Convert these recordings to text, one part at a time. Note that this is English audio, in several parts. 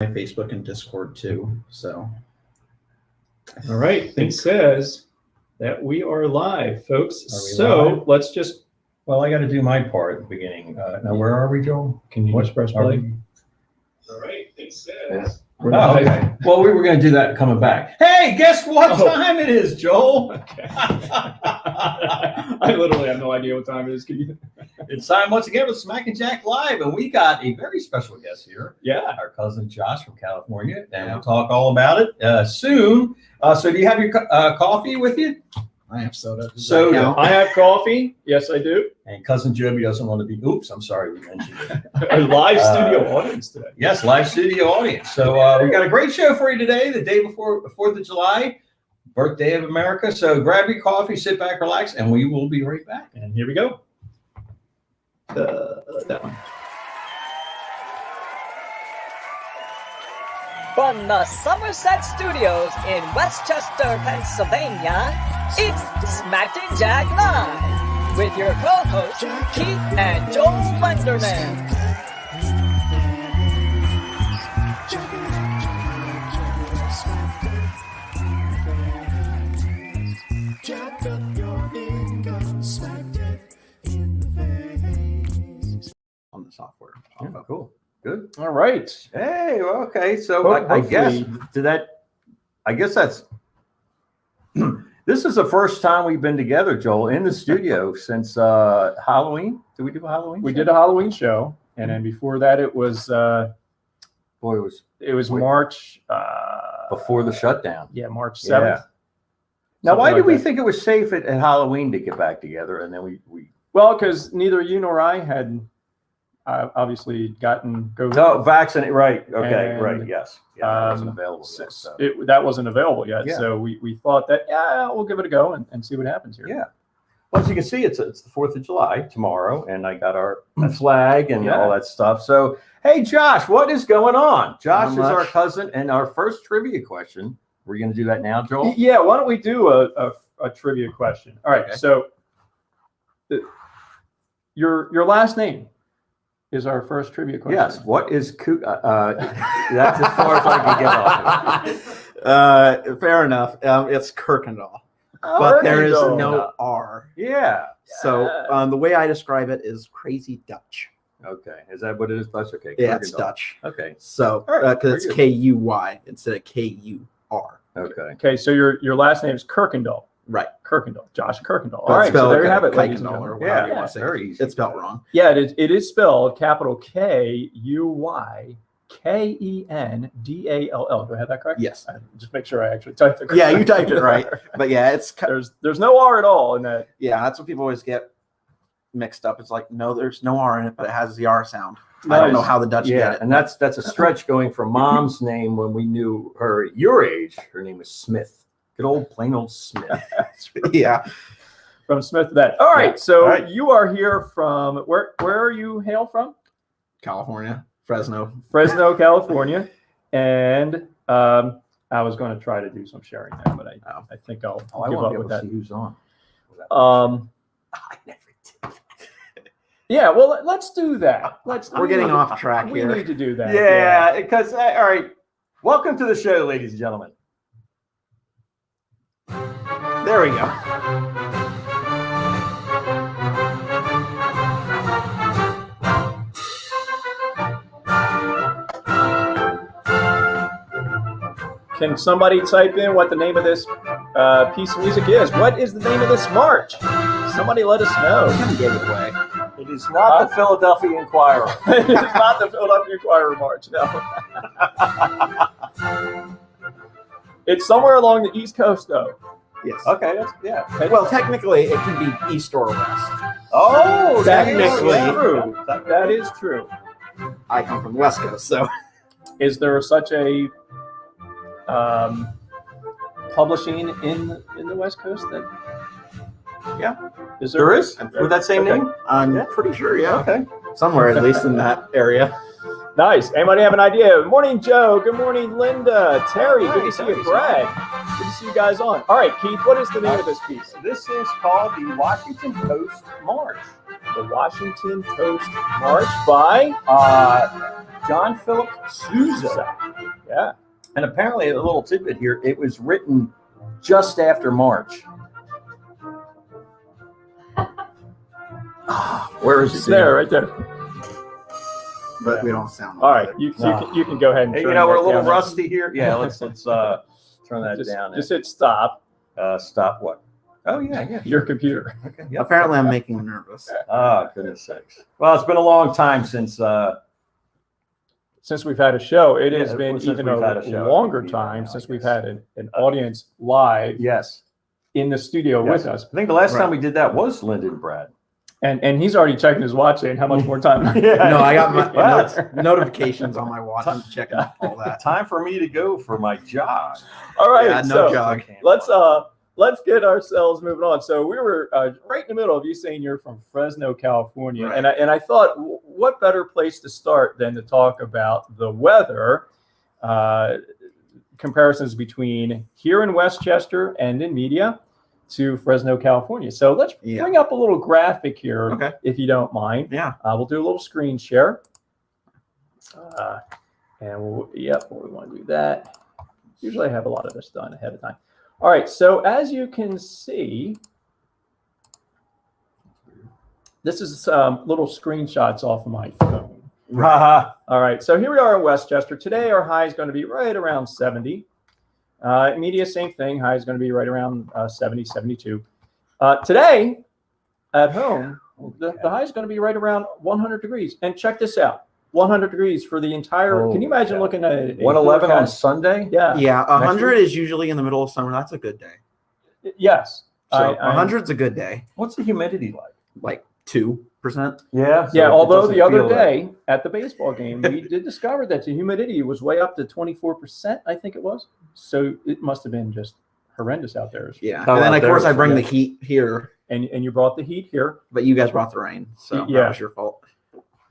my Facebook and Discord too. So, all right, it says that we are live, folks. Live? Let's just. Well, I got to do my part at the beginning. Now, where are we, Joel? Can you just press play? All right, it says. Oh, okay. Well, we were going to do that coming back. Hey, guess what time it is, Joel? Okay. I literally have no idea what time it is. It's time once again with Smack and Jack Live, and we got a very special guest here. Yeah, our cousin Josh from California, and we'll talk all about it soon. So, do you have your coffee with you? I have soda. Soda. I have coffee. Yes, I do. And cousin Joby doesn't want to be. Oops, I'm sorry, we mentioned it. A live studio audience today. Yes, live studio audience. So we got a great show for you today, the day before the 4th of July, birthday of America. So grab your coffee, sit back, relax, and we will be right back. And here we go. That one. From the Somerset Studios in Westchester, Pennsylvania, it's Smack and Jack Live with your co-hosts Keith and Joel Lenderman. On the software. Yeah, cool. Good. All right. Hey, well, okay. So I guess that's this is the first time we've been together, Joel, in the studio since Halloween. Did we do a Halloween? We did a Halloween show, and then before that, it was March before the shutdown. Yeah, March 7th. Yeah. Now, why did we think it was safe at Halloween to get back together, and then we well, because neither you nor I had obviously gotten COVID. No, vaccinated. Right. Okay. And, right. Yes. Yeah, that wasn't available yet. So. That wasn't available yet. Yeah. So we thought that, we'll give it a go and see what happens here. Yeah. Well, as you can see, it's the 4th of July tomorrow, and I got our flag and all that stuff. So, hey, Josh, what is going on? Josh is our cousin, and our first trivia question. We're going to do that now, Joel? Yeah. Why don't we do a trivia question? All right. Okay. So your last name is our first trivia question. Yes. What is that's as far as I can get off. Fair enough. It's Kuykendall. Oh, but there is no R. Yeah. So the way I describe it is crazy Dutch. Okay. Is that what it is? Dutch? Okay. Yeah, it's Dutch. Okay. So because it's Kuy instead of Kur. Okay. Okay. So your last name is Kuykendall. Right. Kuykendall. Josh Kuykendall. All right. So there you have it. Kuykendall or whatever you want to say. Very easy. It's spelled wrong. Yeah, it is spelled capital Kuykendall. Do I have that correct? Yes. Just make sure I actually typed it correctly. Yeah, you typed it right. But yeah, it's there's no R at all in that. Yeah, that's what people always get mixed up. It's like, no, there's no R in it, but it has the R sound. Nice. I don't know how the Dutch get it. And that's a stretch going from Mom's name when we knew her at your age. Her name was Smith. Good old plain old Smith. Yeah. From Smith to that. All right. So you are here from where are you hail from? California. Fresno, California. And I was going to try to do some sharing there, but I think I'll give up with that. See who's on. I never did. Yeah, well, let's do that. We're getting off track here. We need to do that. Yeah, because all right. Welcome to the show, ladies and gentlemen. There we go. Can somebody type in what the name of this piece of music is? What is the name of this march? Somebody let us know. Give it away. It is not the Philadelphia Inquirer. It is not the Philadelphia Inquirer march, no. It's somewhere along the East Coast, though. Yes. Okay. Well, technically, it can be east or west. Oh, technically, true. That is true. I come from the West Coast, so. Is there such a publishing in the West Coast that? Yeah. Is there? There is? With that same name? I'm pretty sure, yeah. Okay. Somewhere, at least in that area. Nice. Anybody have an idea? Good morning, Joe. Good morning, Linda. Terry, good to see you. Brad, good to see you guys on. All right, Keith, what is the name of this piece? This is called the Washington Post March. the Washington Post March by John Philip Sousa. Yeah. And apparently, a little tidbit here, it was written just after March. Where is it? It's there, right there. But we don't sound. All right, like you can go ahead and Hey, turn you know, we're a that little down. rusty here. Yeah, let's turn that Just, down. just hit stop. Stop what? Oh, yeah. Your computer. Okay. that. Apparently, I'm making them nervous. Oh, goodness sakes. Well, it's been a long time since Since we've had a show, it Yeah, has been since even we've had a a show. longer Yeah, time I since guess. we've had an audience live yes. in the studio Yes. with us. I think the last Right. time we did that was Lyndon Brad. And he's already checking his watch saying how much more time. Yeah. No, I got my Well, notifications on my watch. I'm checking all that. time for me to go for my jog. All right, Yeah, no so jog. let's get ourselves moving on. So we were right in the middle of you saying you're from Fresno, California, Right. and I thought, what better place to start than to talk about the weather, comparisons between here in Westchester and in media to Fresno, California. So let's bring up a little graphic here, Okay. if you don't mind. Yeah. We'll do a little screen share, and we want to do that. Usually I have a lot of this done ahead of time. All right, so as you can see, this is little screenshots off of my phone. All right, so here we are in Westchester. Today our high is going to be right around 70. Media, same thing. High is going to be right around 70, 72. Today at home, the high is going to be right around 100 degrees. And check this out. 100 degrees for the entire. Can you imagine yeah. looking at 111 on forecast? Sunday? Yeah. Yeah, 100 is usually in the middle of summer. That's a good day. Yes. So 100's a good day. What's the humidity like? Like 2%. Yeah. so Yeah, it although doesn't the other feel that- day at the baseball game, we did discover that the humidity was way up to 24%, I think it was. So it must have been just horrendous out there. Yeah. Oh, And then, out of there course, I it's- bring yeah. the heat here, And you brought the heat here. but you guys brought the rain. So Yeah. that was your fault.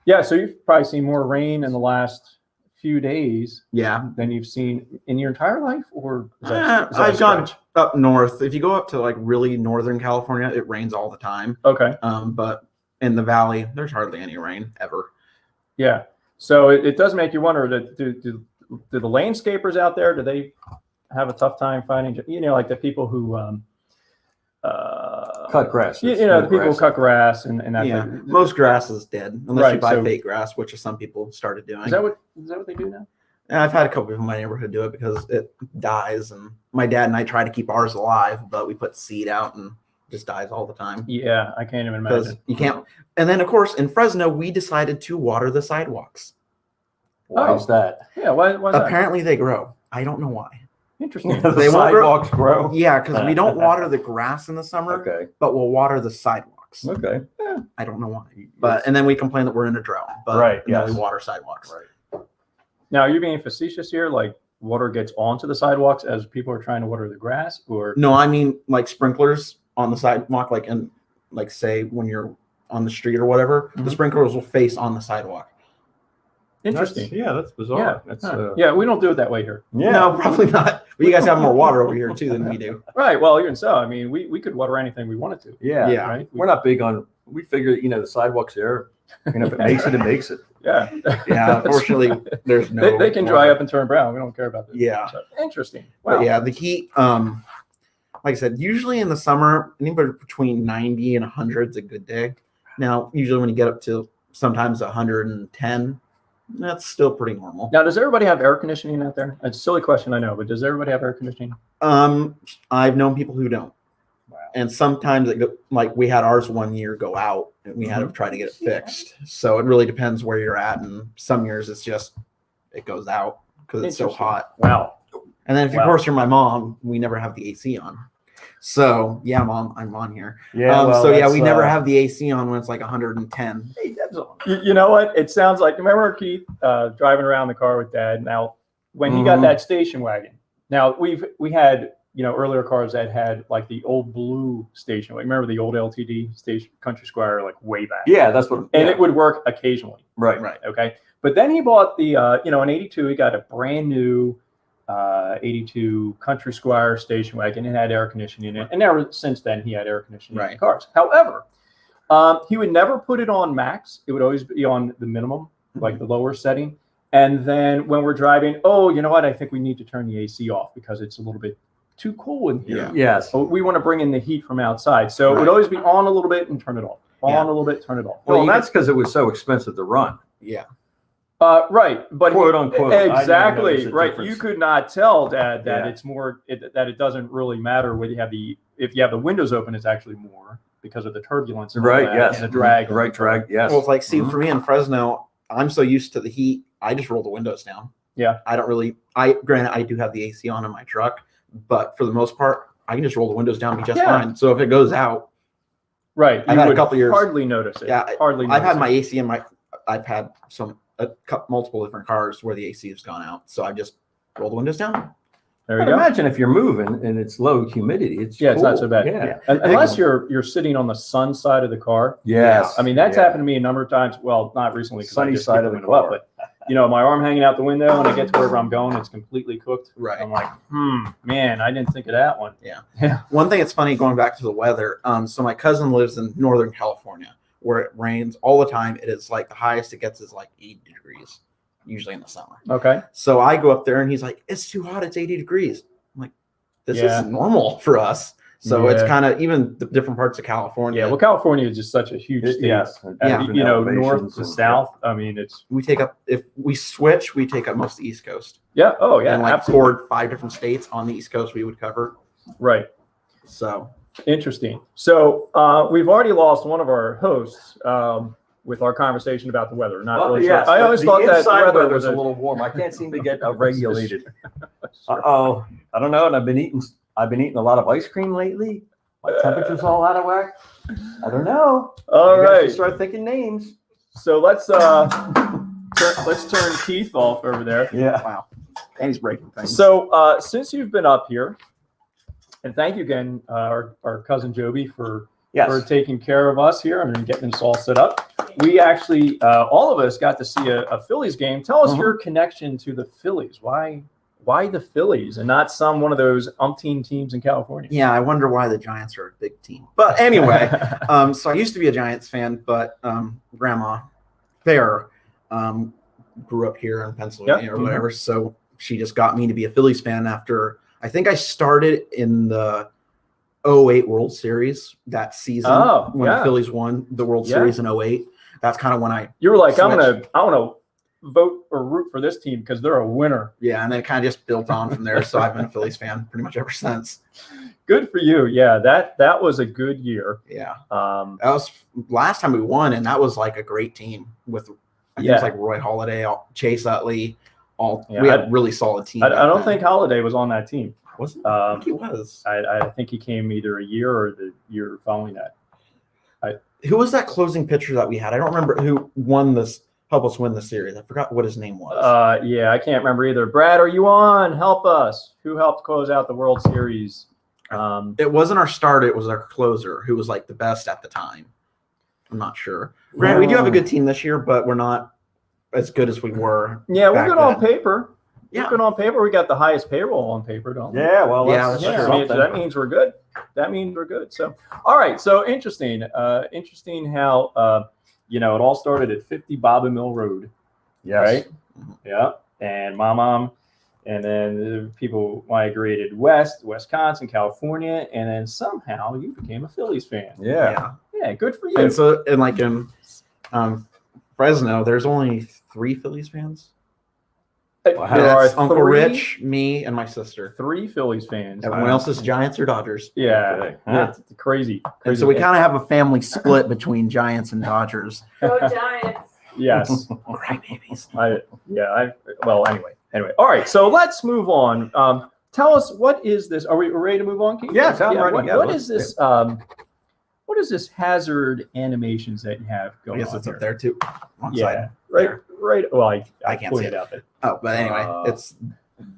Yeah, so you've probably seen more rain in the last few days Yeah. than you've seen in your entire life, or is that a I've gone stretch? up north. If you go up to like really northern California, it rains all the time. Okay, But in the valley, there's hardly any rain ever. yeah. So it does make you wonder: do the landscapers out there, do they have a tough time finding? You know, like the people who Cut grass. you know, the people who cut grass and that. Yeah. type of- Most grass is dead unless you Right, buy so- fake grass, which is some people started doing. Is that what they do now? And I've had a couple people in my neighborhood do it because it dies. And my dad and I try to keep ours alive, but we put seed out and it just dies all the time. Yeah, I can't even Because imagine. you can't. And then, of course, in Fresno, we decided to water the sidewalks. Why is that? Yeah, why is that? Apparently, they grow. I don't know why. Interesting. The They won't grow- sidewalks grow? Yeah, because we don't water the grass in the summer, Okay. but we'll water the sidewalks. Okay. I don't know why. But and then we complain that we're in a drought. But Right, and then yes. we water sidewalks. Right. Now, are you being facetious here? Like water gets onto the sidewalks as people are trying to water the grass, or No, I mean like sprinklers on the sidewalk, like in like say when you're on the street or whatever, Mhm. the sprinklers will face on the sidewalk. interesting? That's bizarre. Yeah. That's Huh. Yeah, we don't do it that way here. yeah. No, probably not. But you guys have more water over here too than we do. Right. Well, even so, I mean, we could water anything we wanted to. Yeah. Yeah. Right. We're not big on. We figure, the sidewalks there. If it makes it, it makes it. Yeah. Yeah, unfortunately, there's no. they can dry up and turn brown. We don't care about that. Yeah. So, interesting. Wow. But yeah, the heat. Like I said, usually in the summer, anywhere between 90 and 100 is a good day. Now, usually when you get up to sometimes 110, that's still pretty normal. Now, does everybody have air conditioning out there? It's a silly question, I know, but does everybody have air conditioning? I've known people who don't. Wow. And sometimes like we had ours one year go out and we had to try to get it fixed. So it really depends where you're at. And some years it's just, it goes out because it's so Interesting. hot. Wow. And then if Wow. of course you're my mom, we never have the AC on. So yeah, Mom, I'm on here. Yeah. So yeah, we never have the AC on when it's like 110. Hey, Deb's on. You know what? It sounds like, remember Keith driving around the car with Dad? Now, when he got Mhm. that station wagon, now we had, earlier cars that had like the old blue station wagon. Remember the old LTD station, Country Squire, like way back? Yeah, that's what. And yeah. it would work occasionally. Right. Right. Okay. But then he bought the, in 82, he got a brand new 82 Country Squire station wagon. It had air conditioning in it. And ever since then, he had air conditioning in Right. the cars. However, He would never put it on max. It would always be on the minimum, like the lower setting. And then when we're driving, oh, you know what? I think we need to turn the AC off because it's a little bit too cool in here. Yeah. Yes. So we want to bring in the heat from outside. So it would always be on a little bit and turn it off. On a little bit, turn it off. Well, that's because it was so expensive to run. Yeah. Right, but Quote unquote. I never exactly noticed the right. difference. You could not tell, Dad, that Yeah. it's more that it doesn't really matter whether you have if you have the windows open, it's actually more because of the turbulence, and all Right, that, yes. and the drag, Right, drag, yes. Well, it's like, see, for me in Fresno, I'm so used to the heat, I just roll the windows down. Yeah. I don't really, granted, I do have the AC on in my truck, but for the most part, I can just roll the windows down and be just fine. So if it goes out, right, I've you had a would couple years. hardly notice it. Yeah, hardly. I've had notice my it. AC in I've had multiple different cars where the AC has gone out. So I just roll the windows down. There you But go. imagine if you're moving and it's low humidity. It's Yeah, it's not cool. so bad. Yeah. Unless you're sitting on the sun side of the car. Yes. I mean, that's Yeah. happened to me a number of times. Well, not recently because I Sunny just side keep of the the window up, car. but my arm hanging out the window and I get to wherever I'm going, it's completely cooked. Right. I'm like, man, I didn't think of that one. Yeah. One thing that's funny going back to the weather. So my cousin lives in Northern California where it rains all the time. It is like the highest it gets is like 80 degrees, usually in the summer. Okay. So I go up there and he's like, it's too hot. It's 80 degrees. I'm like, this Yeah. is normal for us. So it's Yeah. kind of even the different parts of California. Yeah, well, California is just such a huge state. Yes. Yeah. You know, north to south. I mean, it's We take up, if we switch, we take up most of the East Coast. yeah. Oh, yeah. And like absolutely. 4 or 5 different states on the East Coast we would cover. Right. So Interesting. So we've already lost one of our hosts with our conversation about the weather. Not really yes, sure. I always the thought that inside weather weather was is a little warm. I can't seem to get regulated. I don't know. And I've been eating a lot of ice cream lately. My temperature's all out of whack. I don't know. All You guys right. should start thinking names. So let's turn Keith off over there. Yeah. wow. And he's breaking things. So since you've been up here, and thank you again, our cousin Joby for taking care of us here and getting this all set up. We actually, all of us got to see a Phillies game. Tell us your connection to the Phillies. Why the Phillies and not one of those umpteen teams in California? Yeah, I wonder why the Giants are a big team. But anyway, so I used to be a Giants fan, but Grandma Fair grew up here in Pennsylvania or whatever. So she just got me to be a Phillies fan after I think I started in the 08 World Series that season when the Phillies won the World Series in 08. That's kind of when you were like, switched. I want to vote or root for this team because they're a winner. Yeah, and then it kind of just built on from there. So I've been a Phillies fan pretty much ever since. Good for you. Yeah, that was a good year. Yeah. That was last time we won, and that was like a great team with I think it was like Roy Halladay, Chase Utley, we had a really solid team. I don't think Halladay was on that team. Was he? I think he was. I think he came either a year or the year following that. Who was that closing pitcher that we had? I don't remember who helped us win the series. I forgot what his name was. Yeah, I can't remember either. Brad, are you on? Help us. Who helped close out the World Series? It wasn't our starter. It was our closer who was like the best at the time. I'm not sure. Grant, we do have a good team this year, but we're not as good as we were. Yeah, we're good on then. paper. Yeah. We're good on paper. We got the highest payroll on paper, don't we? Yeah, well, that's Yeah, true. I mean, that means we're good. That means we're good. So, all right. So interesting. Interesting how it all started at 50 Bobbin Mill Road. yes. Right. Yeah. And mom, and then the people migrated west, Wisconsin, California, and then somehow you became a Phillies fan. Yeah. Yeah. Good for you. And so, and like in Fresno, there's only 3 Phillies fans. There are That's Uncle 3 Rich, me, and my sister. 3 Phillies fans. Everyone else is Giants or Dodgers. Yeah. Okay. That's crazy. And so we kind of have a family split between Giants and Dodgers. Go Giants. Yes. Crybabies. Anyway. All right. So let's move on. Tell us, what is this? Are we ready to move on, Keith? Yes, I'm ready. What is this? What is this HaZarD animations that you have I going guess on it's up here? there too. One Yeah. side. Right. There. Right. Well, I I can't see pointed it. out that. Oh, but anyway, it's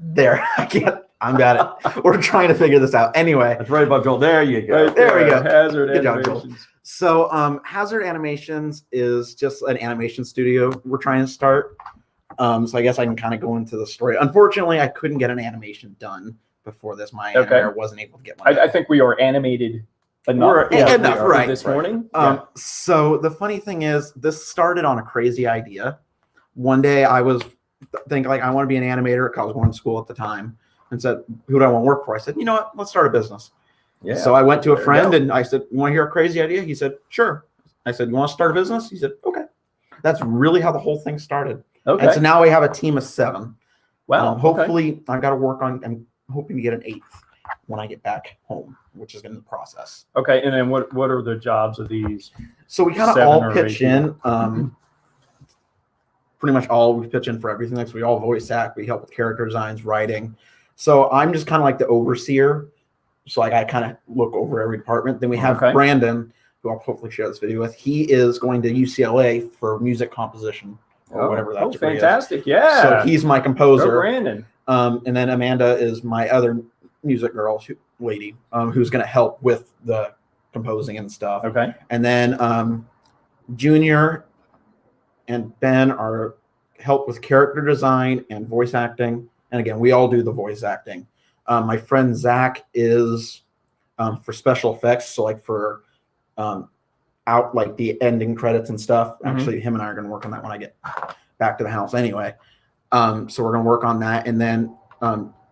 there. I can't. I'm got it. We're trying to figure this out. Anyway, That's right above Joel. There you go. Right There we go. HaZarD Good job, Joel. animations. so HaZarD Animations is just an animation studio we're trying to start. So I guess I can kind of go into the story. Unfortunately, I couldn't get an animation done before this. My animator wasn't able to get one. I think we are animated enough, enough, right, this right. morning. So the funny thing is, this started on a crazy idea. One day I was thinking like, I want to be an animator because I was going to school at the time, and said, who do I want to work for? I said, you know what, let's start a business. Yeah. So I went to a There you friend go. and I said, you want to hear a crazy idea? He said, sure. I said, you want to start a business? He said, okay. That's really how the whole thing started. Okay. And so now we have a team of 7. Wow. Okay. Hopefully, I've got to work on. I'm hoping to get an 8th when I get back home, which is in the process. Okay. And then what are the jobs of these? So we kind of 7 all or pitch 8 in. Pretty much all we pitch in for everything. Like, so we all voice act. We help with character designs, writing. So I'm just kind of like the overseer. So like I kind of look over every department. Then we have Brandon, who I'll hopefully share this video with. He is going to UCLA for music composition or whatever that degree is. Fantastic. Yeah. So he's my composer. Go Brandon. And then Amanda is my other music girl, lady, who's going to help with the composing and stuff. Okay. And then Junior and Ben are help with character design and voice acting. And again, we all do the voice acting. My friend Zach is for special effects. So like for out like the ending credits and stuff. Actually, him and I are going to work on that when I get back to the house anyway. So we're going to work on that. And then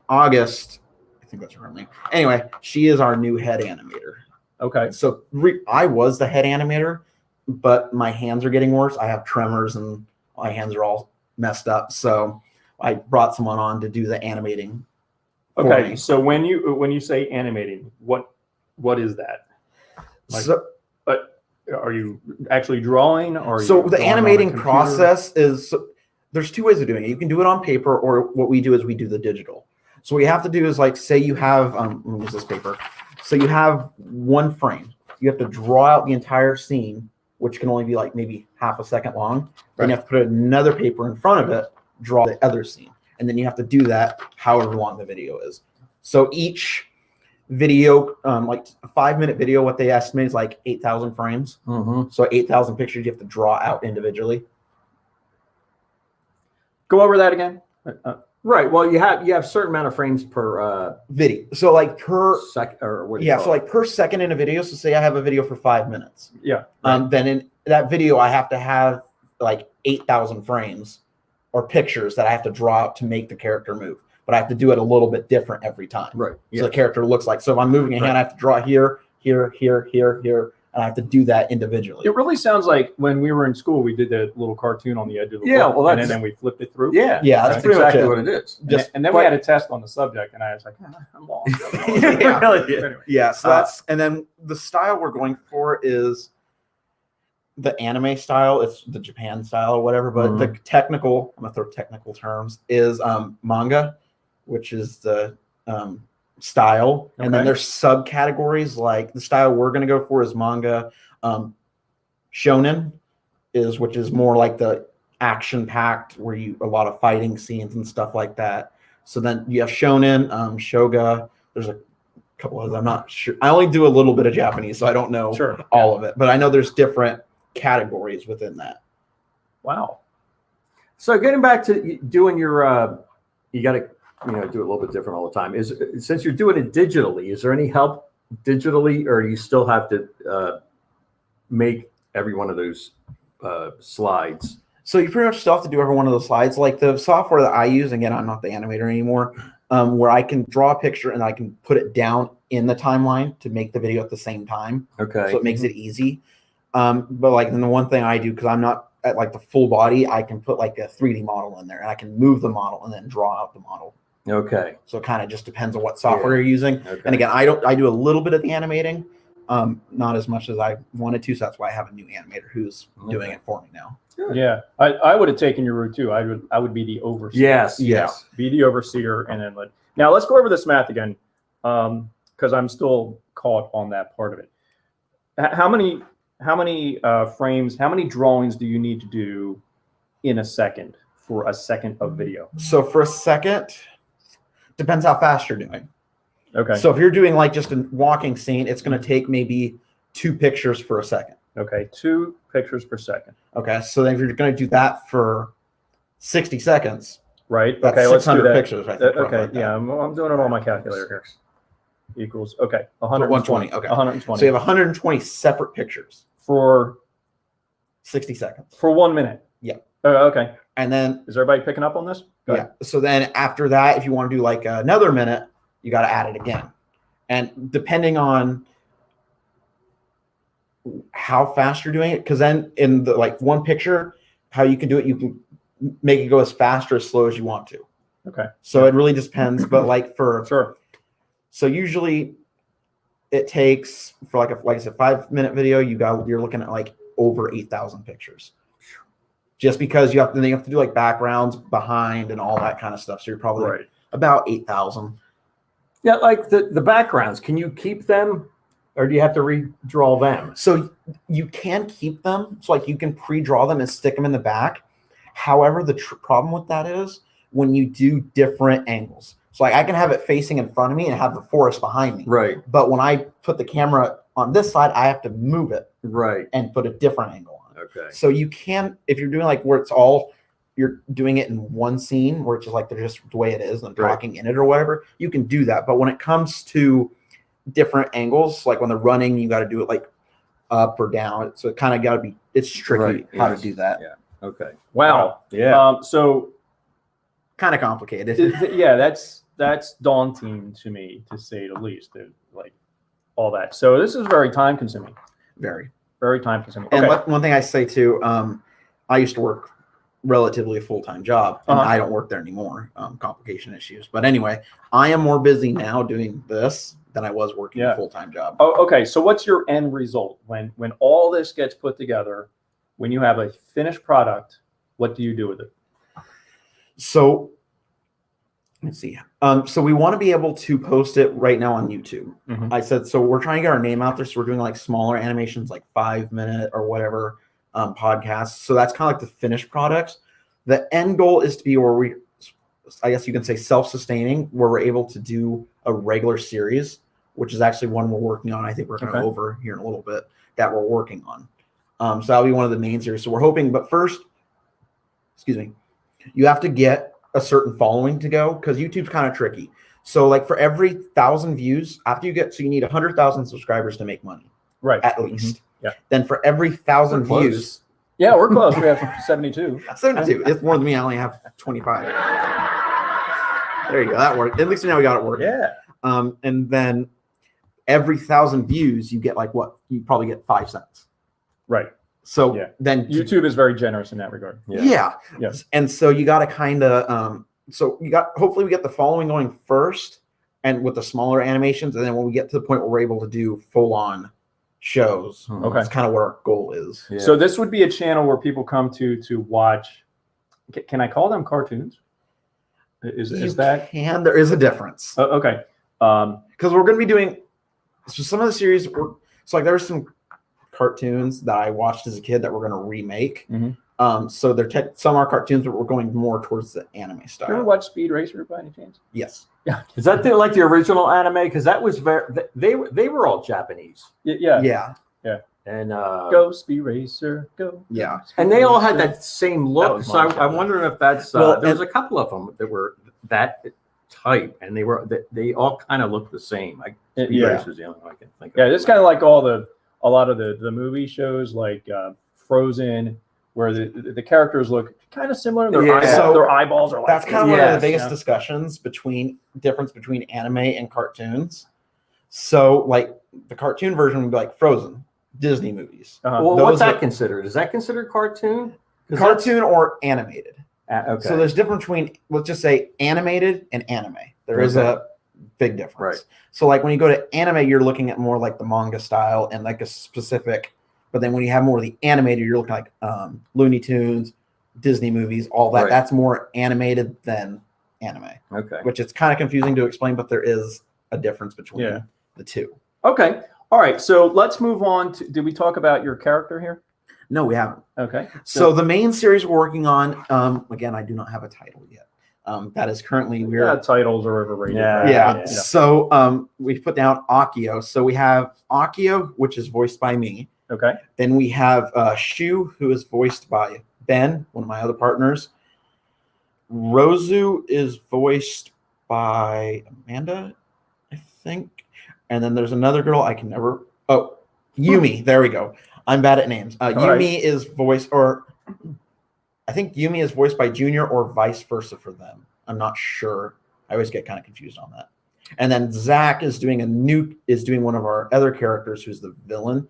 August, I think that's her name. Anyway, she is our new head animator. Okay. So I was the head animator, but my hands are getting worse. I have tremors and my hands are all messed up. So I brought someone on to do the animating. Okay. So when you say animating, what is that? Like, so, are you actually drawing, or so the drawing on a animating computer? process is, there's 2 ways of doing it. You can do it on paper, or what we do is we do the digital. So what you have to do is like, say you have, let me use this paper. So you have 1 frame. You have to draw out the entire scene, which can only be like maybe half a second long. Then you have to put another paper in front of it, draw the other scene. And then you have to do that however long the video is. So each video, like a 5-minute video, what they estimate is like 8,000 frames. So 8,000 pictures you have to draw out individually. Go over that again. Right. Well, you have certain amount of frames per Video. So like per second, or what do you call so it? like per second in a video. So say I have a video for 5 minutes. Yeah. Then in that video, I have to have like 8,000 frames or pictures that I have to draw out to make the character move. But I have to do it a little bit different every time. Right. So the character looks like, so if I'm moving a hand, I have to draw here, here, here, here, here, and I have to do that individually. It really sounds like when we were in school, we did that little cartoon on the edge of the Yeah, book, well, and then we flipped it through. Yeah. Yeah, That's pretty much exactly it. what it is. And then we had a test on the subject, and I was like, I'm lost. Yeah. Really? Anyway. Yeah, so that's, and then the style we're going for is the anime style. It's the Japan style or whatever, but the technical, I'm gonna throw technical terms, is manga, which is the style. And then there's subcategories, like the style we're gonna go for is manga. Shonen which is more like the action-packed, where a lot of fighting scenes and stuff like that. So then you have shonen, shoga. There's a couple others. I'm not sure. I only do a little bit of Japanese, so I don't know all of it. But I know there's different categories within that. Wow. So getting back to doing your, you got to do it a little bit different all the time. Since you're doing it digitally, is there any help digitally, or do you still have to make every one of those slides? So you pretty much still have to do every one of those slides. Like the software that I use, again, I'm not the animator anymore, where I can draw a picture and I can put it down in the timeline to make the video at the same time. Okay. So it makes it easy. But like then the one thing I do, because I'm not at like the full body, I can put like a 3D model in there and I can move the model and then draw out the model. Okay. So it kind of just depends on what software you're using. Okay. And again, I do a little bit of the animating, not as much as I wanted to. So that's why I have a new animator who's doing it for me now. Yeah, I would have taken your route too. I would be the overseer. Yes. Be the overseer, and then now let's go over this math again, because I'm still caught on that part of it. How many frames? How many drawings do you need to do in a second for a second of video? So for a second, depends how fast you're doing. Okay. So if you're doing like just a walking scene, it's going to take maybe 2 pictures for a second. Okay, 2 pictures per second. Okay, so then if you're going to do that for 60 seconds, right? That's okay, let's do 600 that. pictures. I think, Okay, like that. yeah, I'm doing it on my calculator here. equals, okay, 120. Okay. 120. So you have 120 separate pictures for 60 seconds. 1 minute. Yeah. Okay. And then Is everybody picking up on this? Go yeah. ahead. So then after that, if you want to do like another minute, you got to add it again. And depending on how fast you're doing it, because then in the like one picture, how you can do it, you can make it go as fast or as slow as you want to. Okay. So it really just depends. But like for Sure. so usually it takes for like I said, 5-minute video, you're looking at like over 8,000 pictures. Just because you have to do like backgrounds behind and all that kind of stuff. So you're probably Right. about 8,000. Yeah, like the backgrounds. Can you keep them, or do you have to redraw them? So you can keep them. So like you can pre-draw them and stick them in the back. However, the problem with that is when you do different angles. So like I can have it facing in front of me and have the forest behind me. Right. But when I put the camera on this side, I have to move it Right. and put a different angle on it. Okay. So you can, if you're doing like where it's all, you're doing it in one scene where it's just like they're just the way it is and Right. talking in it or whatever, you can do that. But when it comes to different angles, like when they're running, you got to do it like up or down. So it kind of got to be, it's tricky Right. how Yes. to do that. Yeah. Okay. Wow. Yeah. So Kind of complicated. yeah, that's daunting to me, to say the least. Like all that. So this is very time consuming. Very. Very time consuming. And Okay. one thing I say too, I used to work relatively a full-time job, and I don't work there anymore. Complication issues. But anyway, I am more busy now doing this than I was working a full-time job. Oh, okay. So what's your end result when all this gets put together? When you have a finished product, what do you do with it? So let's see. So we want to be able to post it right now on YouTube. Mhm. I said, so we're trying to get our name out there. So we're doing like smaller animations, like 5-minute or whatever podcasts. So that's kind of like the finished product. The end goal is to be where I guess you can say self-sustaining, where we're able to do a regular series, which is actually one we're working on. I think we're going to go over here in a little bit that we're working on. So that'll be one of the main series. So we're hoping, but first, excuse me, you have to get a certain following to go, because YouTube's kind of tricky. So like for every 1,000 views, after you get, so you need 100,000 subscribers to make money, Right. at least. Yeah. Then for every 1,000 We're close. views, Yeah, we're close. We have 72. 72. It's more than me. I only have 25. There you go. That worked. At least now we got it working. Yeah. And then every 1,000 views, you get like what? You probably get 5 cents. Right. So Yeah. then YouTube is very generous in that regard. Yeah. Yes. And so you got to kind of, so you got, hopefully we get the following going first and with the smaller animations. And then when we get to the point where we're able to do full on shows, Okay. that's kind of what our goal is. Yeah. So this would be a channel where people come to watch. Can I call them cartoons? Is that? And there is a difference. Okay. Because we're going to be doing, so some of the series, so like there's some cartoons that I watched as a kid that we're going to remake. Mhm. So they're some are cartoons, but we're going more towards the anime You ever style. watch Speed Racer by any chance? Yes. Yeah. Is that like the original anime? Because that was they were all Japanese. Yeah. Yeah. And Go Speed Racer, go. Yeah. and they all had that same That look. was So my I'm wondering if that's Well, there was a couple of them that were that type, and they all kind of look the same. Speed Yeah. Racer's the only one I can think of. Yeah, it's kind of like a lot of the movie shows like Frozen, where the characters look kind of similar. Their, Yeah. So their eyeballs are like That's kind of one of Yes, the biggest yeah. discussions difference between anime and cartoons. So like the cartoon version would be like Frozen, Disney movies. Well, Those what's that are- considered? Is that considered cartoon? 'Cause Cartoon or animated. Okay. So there's difference between, let's just say, animated and anime. There is Okay. a big difference. Right. So like when you go to anime, you're looking at more like the manga style and like a specific, but then when you have more of the animated, you're looking like Looney Tunes, Disney movies, all that. Right. That's more animated than anime, Okay. which it's kind of confusing to explain, but there is a difference between Yeah. the two. Okay. All right. So let's move on to. Did we talk about your character here? No, we haven't. Okay. So the main series we're working on, again, I do not have a title yet. That is currently Titles are overrated. Yeah. right? Yeah. So we've put down Akio. So we have Akio, which is voiced by me. Okay. Then we have Shu, who is voiced by Ben, one of my other partners. Rozu is voiced by Amanda. I think. And then there's another girl I can never. Oh, Yumi. There we go. I'm bad at names. Yumi is voiced, or I think Yumi is voiced by Junior or vice versa for them. I'm not sure. I always get kind of confused on that. And then Zach is doing one of our other characters who's the villain.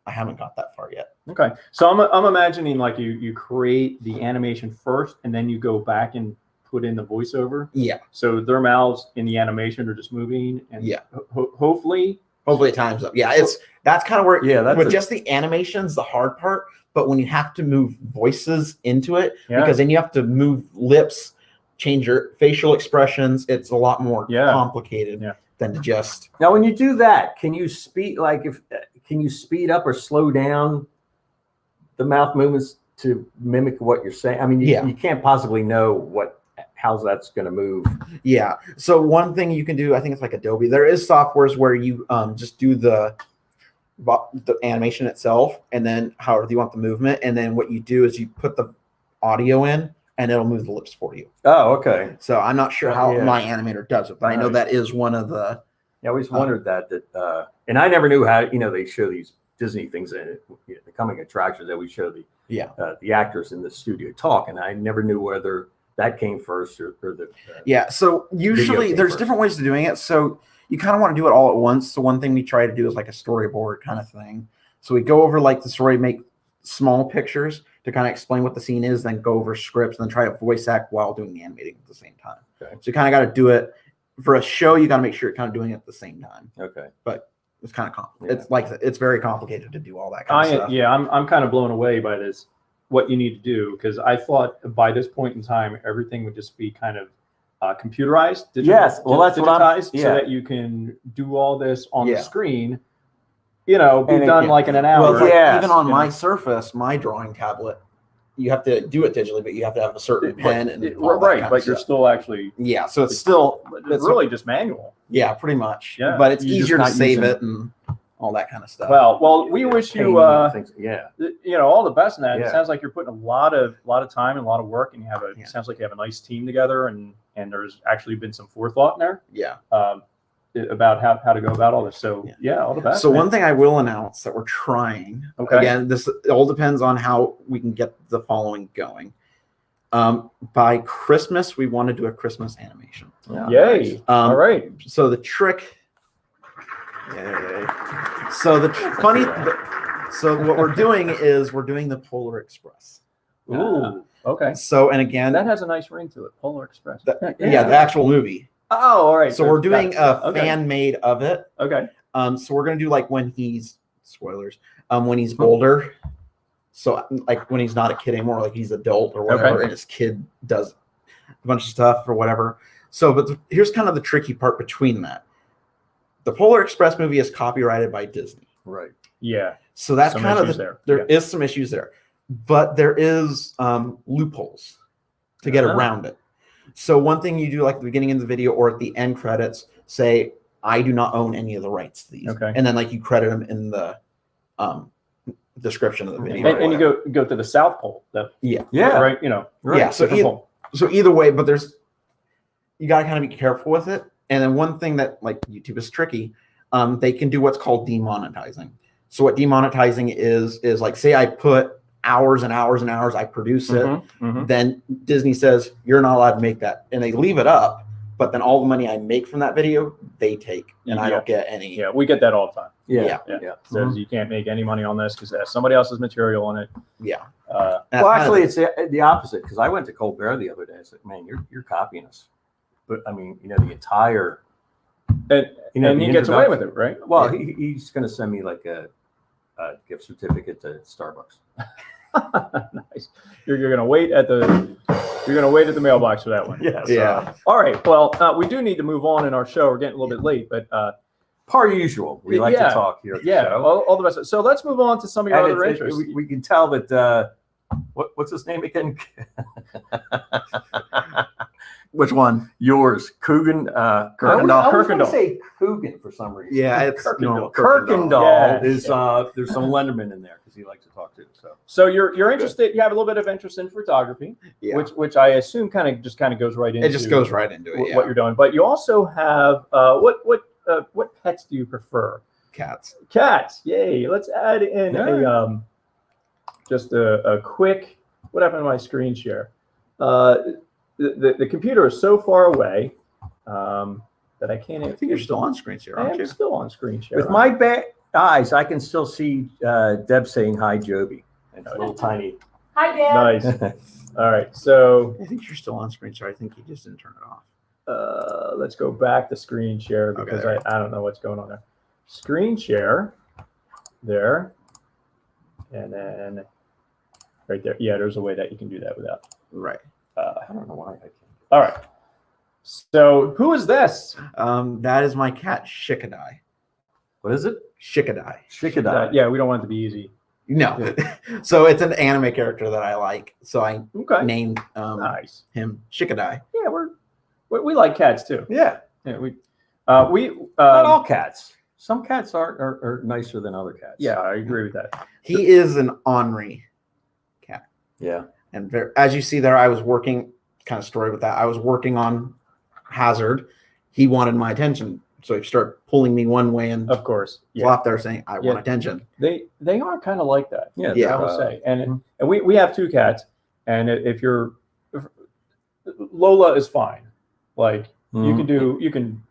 I haven't got that far yet. Okay, so I'm imagining like you create the animation first, and then you go back and put in the voiceover. Yeah. So their mouths in the animation are just moving, and hopefully it times up. Yeah, that's kind of where with just the animations, the hard part. But when you have to move voices into it, because then you have to move lips, change your facial expressions, it's a lot more complicated than to just. Now, when you do that, can you speed can you speed up or slow down the mouth movements to mimic what you're saying? I mean, you can't possibly know how that's going to move. Yeah. So one thing you can do, I think it's like Adobe. There is softwares where you just do the animation itself, and then however you want the movement, and then what you do is you put the audio in, and it'll move the lips for you. Oh, okay. So I'm not sure how my animator does it, but I know that is one of the. I always wondered that, and I never knew how. They show these Disney things in the coming attractions that we show the actors in the studio talk, and I never knew whether that came first or the. So usually there's different ways of doing it. So you kind of want to do it all at once. So one thing we try to do is like a storyboard kind of thing. So we go over like the story, make small pictures to kind of explain what the scene is, then go over scripts, and then try to voice act while doing the animating at the same time. Okay. So you kind of got to do it for a show. You got to make sure you're kind of doing it at the same time. Okay. But it's kind of complicated. It's like it's very complicated to do all that kind of stuff. Yeah, I'm kind of blown away by this. What you need to do, because I thought by this point in time everything would just be kind of computerized. Yes, well that's digitized, so that you can do all this on the screen. Be done like in an hour. Well, even on my Surface, my drawing tablet, you have to do it digitally, but you have to have a certain pen and but you're still actually so it's still really just manual. Yeah, pretty much. Yeah, but it's easier to save it and all that kind of stuff. Well, we wish you all the best in that. It sounds like you're putting a lot of time and a lot of work, and you have it sounds like you have a nice team together, and there's actually been some forethought in there. Yeah. About how to go about all this. So all the best. So one thing I will announce that we're trying. Okay. Again, this all depends on how we can get the following going. By Christmas, we want to do a Christmas animation. Yay! All right. So the trick. So so what we're doing is we're doing the Polar Express. Ooh. Okay. So and again, that has a nice ring to it. Polar Express. The actual movie. Oh, all right. So we're doing a fan made of it. Okay. So we're gonna do like when he's spoilers. When he's older. So like when he's not a kid anymore, like he's adult or whatever, and his kid does a bunch of stuff or whatever. So, but here's kind of the tricky part between that. The Polar Express movie is copyrighted by Disney. Right. Yeah. So that's kind of there is some issues there, but there is loopholes to get around it. So one thing you do, like at the beginning of the video or at the end credits, say, I do not own any of the rights to these. Okay. And then like you credit them in the description of the video. And you go to the South Pole. Right. Right. So either way, but you got to kind of be careful with it. And then one thing that like YouTube is tricky, they can do what's called demonetizing. So what demonetizing is like, say I put hours and hours and hours, I produce it, then Disney says, you're not allowed to make that. And they leave it up, but then all the money I make from that video, they take, and I don't get any. Yeah, we get that all the time. Yeah. Says you can't make any money on this because there's somebody else's material on it. Yeah. Well, actually, it's the opposite, because I went to Colbert the other day. I said, man, you're copying us. But I mean, the entire. And he gets away with it, right? Well, he's going to send me like a gift certificate to Starbucks. Nice. You're gonna wait at the mailbox for that one. Yes. Yeah. All right. Well, we do need to move on in our show. We're getting a little bit late, but per usual, we like to talk here. At the show. All the best. So let's move on to some of your other interests. We can tell that what's his name again? Which one? Yours, Kuykendall. Kuykendall. I was going to Kuykendall. say Coogan for some reason. Yeah, it's Kuykendall. Kuykendall. Kuykendall Yeah. is there's some Lenderman in there because he likes to talk too. So you're interested. You have a little bit of interest in photography, Yeah. which I assume kind of goes right into. It just goes right into it. Yeah. What you're doing, but you also have what pets do you prefer? Cats. Cats. Yay! Let's add in just a quick. What happened to my screen share? The computer is so far away that I can't. I think you're still on screen share, I aren't am you? still on screen share. With my eyes, I can still see Deb saying hi, Joby. It's a little tiny. Hi, Dad. Nice. All right, so I think you're still on screen share. I think you just didn't turn it off. let's go back to screen share because Okay, I don't know what's going on there. Screen share there, and then right there. Yeah, there's a way that you can do that without. Right. I don't know why I can't. All right. So who is this? That is my cat, Shikadai. What is it? Shikadai. Shikadai. Yeah, we don't want it to be easy. No. So it's an anime character that I like. So I Okay. named Nice. him Shikadai. Yeah, we like cats too. Yeah. Yeah, we Not all cats. Some cats are nicer than other cats. yeah, I agree with that. He is an ornery cat. Yeah. And as you see there, I was working, kind of story with that. I was working on HaZarD. He wanted my attention. So he started pulling me one way and Of course. Yeah. flop there saying, I Yeah. want attention. They are kind of like that. Yeah. Yeah. I would say. And we have two cats, and if Lola is fine. Like you can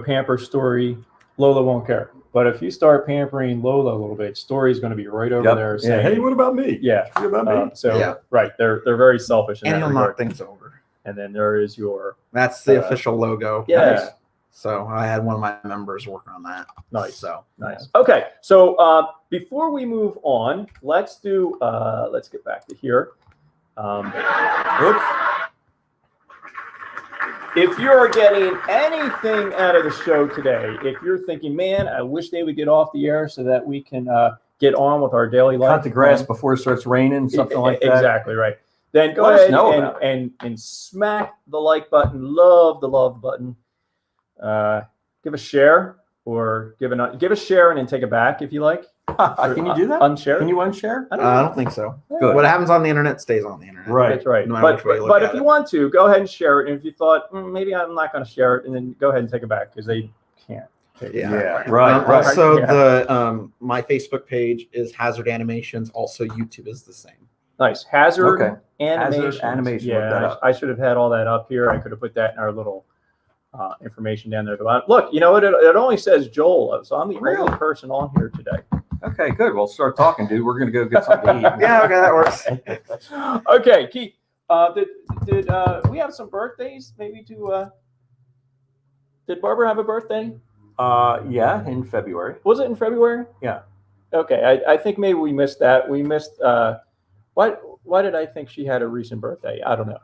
pamper Story, Lola won't care. But if you start pampering Lola a little bit, Story's going to be right over there Yeah. saying, Hey, what about me? yeah. What about me? So Yeah. right, they're very selfish in And that he'll regard. knock things over. And then there is your That's the official logo. yeah. So I had one of my members work on that. Nice. So Nice. Okay, so before we move on, let's get back to here. Oops. If you're getting anything out of the show today, if you're thinking, man, I wish they would get off the air so that we can get on with our daily life. Cut the grass before it starts raining, something like that. Exactly right. Then go Let us ahead know about and smack the like button, love the love button. Give a share or give a share and then take it back if you like. Can you do that? Unshare. Can you unshare? I don't think so. Good. What happens on the internet stays on the internet. Right. That's right. No matter which way you look But at if you it. want to, go ahead and share it. And if you thought maybe I'm not going to share it, and then go ahead and take it back because they can't. Take it Yeah. back. Yeah. Right. Right. Also, Yeah. the my Facebook page is HaZarD Animations. Also, YouTube is the same. Nice. HaZarD Okay. Animations. HaZarD Animations, look Yeah, that up. I should have had all that up here. I could have put that in our little information down there. Look, you know what? It only says Joel, so I'm the only person on here today. Okay, good. Well, start talking, dude. We're gonna go get something to eat. Yeah, okay, that works. Okay, Keith. Did we have some birthdays? Maybe did Barbara have a birthday? Yeah, in February. Was it in February? Yeah. Okay, I think maybe we missed that. We missed. Why did I think she had a recent birthday? I don't know.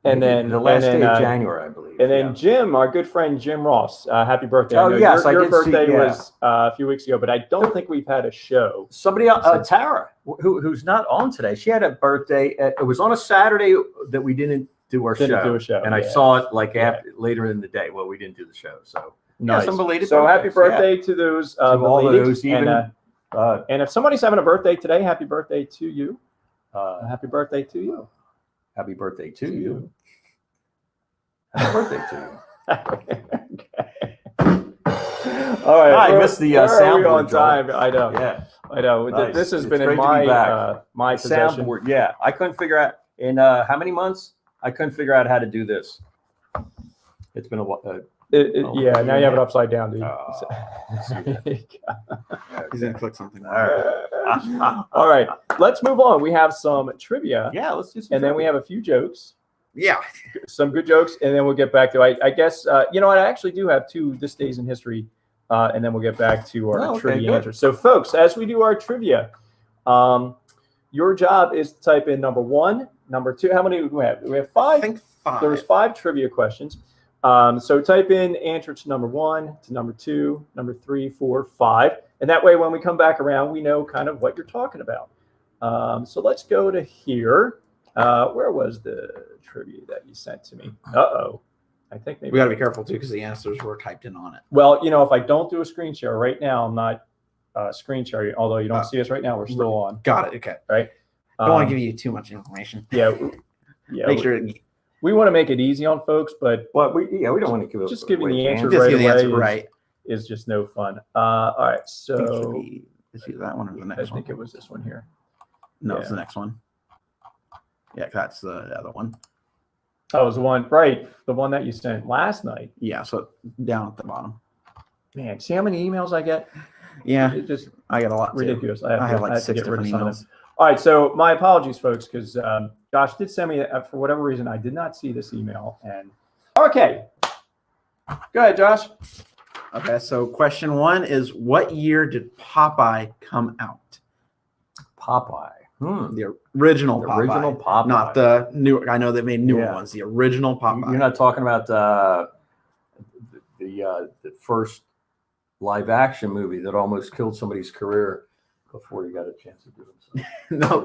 And then the last day of then, January, I believe. And then yeah. Jim, our good friend Jim Ross, happy birthday! Oh, I know yes, I your did see- birthday yeah. was a few weeks ago, but I don't think we've had a show. Somebody else, Tara, who's not on today. She had a birthday. It was on a Saturday that we didn't do our Didn't show. do a show, And I yeah. saw it like after later in the day. Well, we didn't do the show, so Nice. some belated So happy birthdays, birthday to those To all belated. those, even And if somebody's having a birthday today, happy birthday to you. happy Happy birthday to you. birthday to you. Happy birthday to you. All right. I missed the where are we soundboard, on time. I know. Yeah, I know. Nice. This has It's been great in to be back. my possession. soundboard. Yeah, I couldn't figure out in how many months. I couldn't figure out how to do this. It's been a while. Yeah. Now you have it upside down, dude. He's gonna click something. All right. All right. Let's move on. We have some trivia, Yeah, let's do some. and then we trivia. have a few jokes. Yeah. Some good jokes, and then we'll get back to. I guess you know what? I actually do have two this days in history, and then we'll get back to our Oh, okay, trivia good. answers. So, folks, as we do our trivia, your job is to type in number 1, number 2. How many do we have? We have 5. I think 5. There's 5 trivia questions. So type in answer to number 1, to number 2, number 3, 4, 5, and that way when we come back around, we know kind of what you're talking about. So let's go to here. Where was the trivia that you sent to me? Uh-oh. I think maybe We got to be careful too because the answers were typed in on it. Well, if I don't do a screen share right now, I'm not screen sharing. Although you don't see us right now, we're still on. Got it. Okay. Right. Don't want to give you too much information. Yeah. Yeah. Make sure. We want to make it easy on folks, but we don't want to give just giving the answer Just right give the answer away right. is just no fun. All right. So Is it that one or the next I one? think it was this one here. No, it's yeah. the next one. Yeah, that's the other one. Oh, it was the one, right? The one that you sent last night. Yeah, so down at the bottom. Man, see how many emails I get? Yeah, It's just I got a lot. Too. ridiculous. I have like to 6 different some of emails. them. All right, so my apologies, folks, because Josh did send me for whatever reason I did not see this email. And okay, go ahead, Josh. Okay, so question 1 is what year did Popeye come out? Popeye. The original Popeye. Original Popeye. Not the new. I know they made newer ones. The original Popeye. You're not talking about the first live action movie that almost killed somebody's career before he got a chance to do himself. No.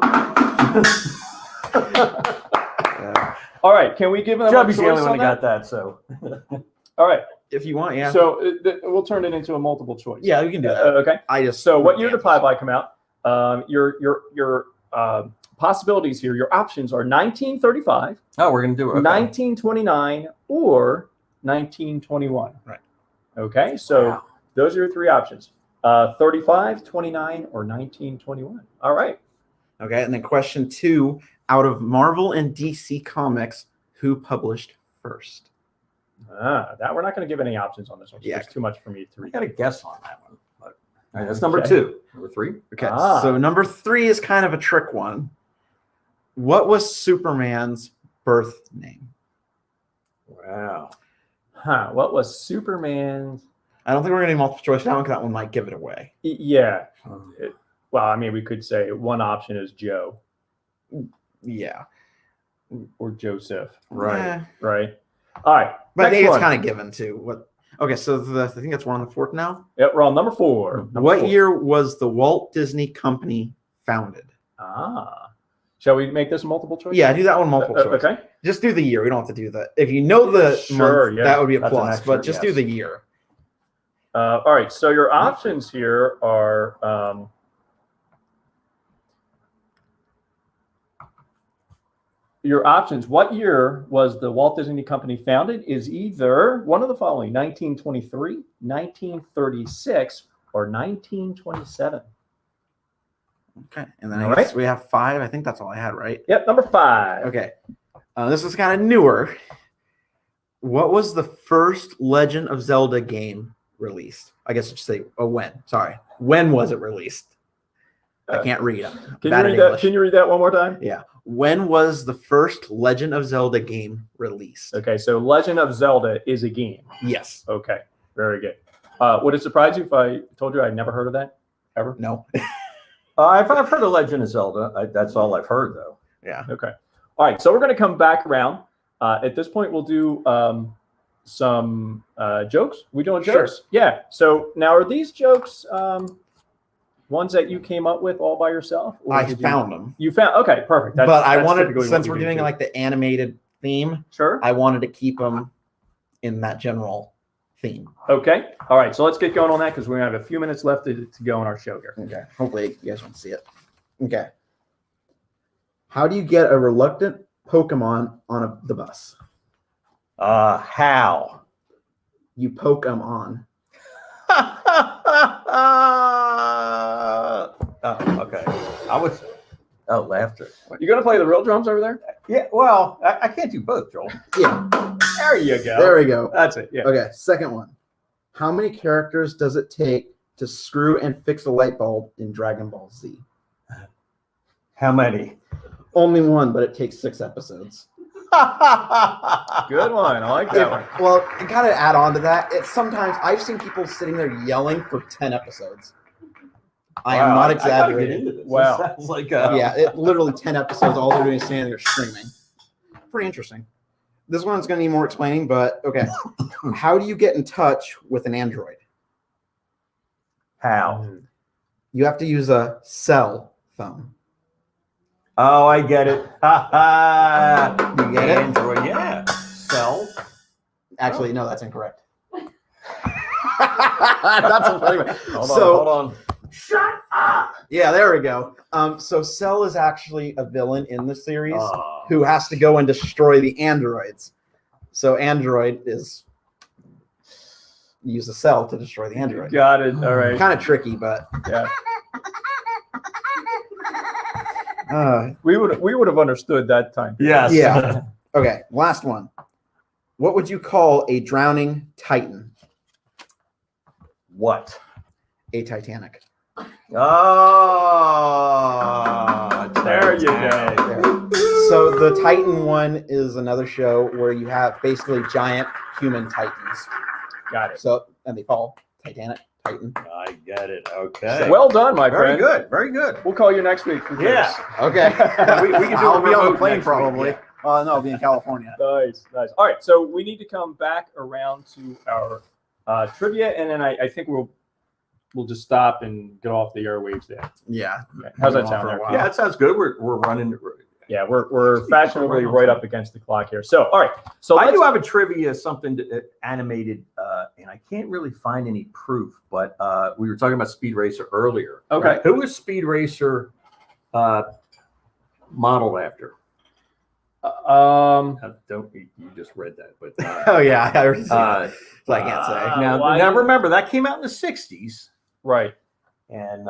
All right, can we give them Chubby's a the choice only one on that that? got that, so. All right, If you want, yeah. so we'll turn it into a multiple choice. Yeah, you can do that. Okay. So what year did Popeye come out? Your possibilities here, your options are 1935, Oh, we're going to do it. Okay. 1929, or 1921. Right. Okay, so Wow. those are your 3 options. 35, 29, or 1921. All right. Okay, and then question 2: out of Marvel and DC Comics, who published first? That we're not going to give any options on this one. Yeah. It's too much for me to I read. got a guess on that one. But, all right, that's number Okay. 2. Number 3. Okay, Ah. so number 3 is kind of a trick one. What was Superman's birth name? Wow. What was Superman's? I don't think we're going to do multiple choice now because that one might give it away. Yeah. Well, I mean, we could say one option is Joe Yeah. or Joseph. Eh, Right. All right. but I next think it's one. kind of given too. What? Okay, so I think that's one on the 4th now. Yep, we're on number 4. What year was the Walt Disney Company founded? Shall we make this a multiple choice? Yeah, do that one multiple choice. Okay. Just do the year. We don't have to do that. If you know the Sure, month, yeah. that would be a That's an plus. extra, But just yes. do the year. All right. So your options here are your options. What year was the Walt Disney Company founded? Is either one of the following: 1923, 1936, or 1927. Okay, and then All I guess right. we have 5. I think that's all I had, right? Yep, number 5. Okay, this is kind of newer. What was the first Legend of Zelda game released? I guess I should say, when? Sorry, when was it released? I can't read. Can you read that one more time? Yeah. When was the first Legend of Zelda game released? Okay, so Legend of Zelda is a game. Yes. Okay, very good. Would it surprise you if I told you I'd never heard of that ever? No. I've heard of Legend of Zelda. That's all I've heard, though. Yeah. Okay. All right, so we're going to come back around. At this point, we'll do some jokes. We doing jokes? Sure. Yeah. So now, are these jokes ones that you came up with all by yourself? Or I did found them. You found. Okay, perfect. But I that's wanted, typically what since we we're do doing too. like the animated theme, Sure. I wanted to keep them in that general theme. Okay. All right. So let's get going on that because we're going to have a few minutes left to go on our show here. Okay. Hopefully you guys won't see it. Okay. How do you get a reluctant Pokemon on the bus? How? You poke them on. Oh, okay. Laughter. You going to play the real drums over there? Yeah, well, I can't do both, Joel. Yeah. There you go. There we go. That's it. Yeah. Okay. Second one. How many characters does it take to screw and fix a light bulb in Dragon Ball Z? How many? Only one, but it takes 6 episodes. Good one. I like that one. Well, to kind of add on to that, it's sometimes I've seen people sitting there yelling for 10 episodes. I am not I gotta exaggerating. get into this. Wow. This sounds like Yeah, it literally 10 episodes. All they're doing is standing there screaming. Pretty interesting. This one's going to need more explaining, but okay. How do you get in touch with an Android? How? You have to use a cell phone. Oh, I get it. Ha ha. You get it? Android, yeah. Cell. Actually, no, that's incorrect. That's a funny one. Hold on. Shut up. Yeah, there we go. So Cell is actually a villain in the series who has to go and destroy the androids. So Android use a cell to destroy the android. Got it. All right. Kind of tricky, but Yeah. uh, We would have understood that time. Yes. yeah. Okay, last one. What would you call a drowning Titan? What? A Titanic. Oh, There you go. There. So the Titan one is another show where you have basically giant human titans. Got it. So and they call Titanic Titan. I get it. Okay. Well done, my very friend. good. Very good. We'll call you next week for Yeah. this. Okay. We can do I'll a be on the remote plane next week, probably. yeah. No, I'll be in California. Nice, nice. All right, so we need to come back around to our trivia, and then I think we'll just stop and get off the airwaves there. Yeah. Okay. How's that Go on sound for a there? while. Yeah, that sounds good. We're running. Yeah, we're fashionably right up against the clock here. So, all right. So I let's, do have a trivia, something animated, and I can't really find any proof, but we were talking about Speed Racer earlier. Okay. Right? Who was Speed Racer modeled after? Don't you just read that? But Oh yeah, I already see uh, it. So I can't say. now, why- now remember that came out in the '60s, right, and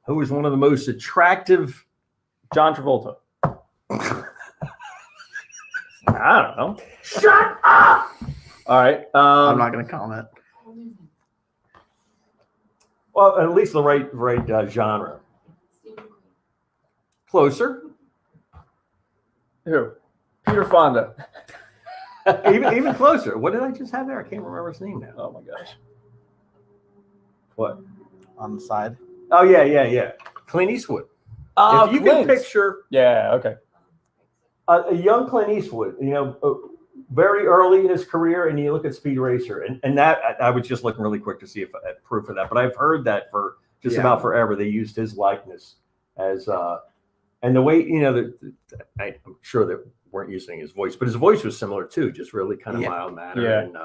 who was one of the most attractive? John Travolta. I don't know. Shut up! All right. I'm not going to comment. Well, at least the right genre. Closer. Who? Peter Fonda. even closer. What did I just have there? I can't remember his name now. Oh my gosh. What? On the side. Oh yeah. Clint Eastwood. If you can picture Yeah. Okay. a young Clint Eastwood, very early in his career, and you look at Speed Racer, and that I was just looking really quick to see if I had proof of that, but I've heard that for just about forever. They used his likeness as and the way I'm sure they weren't using his voice, but his voice was similar too, just really kind of mild manner. Yeah. And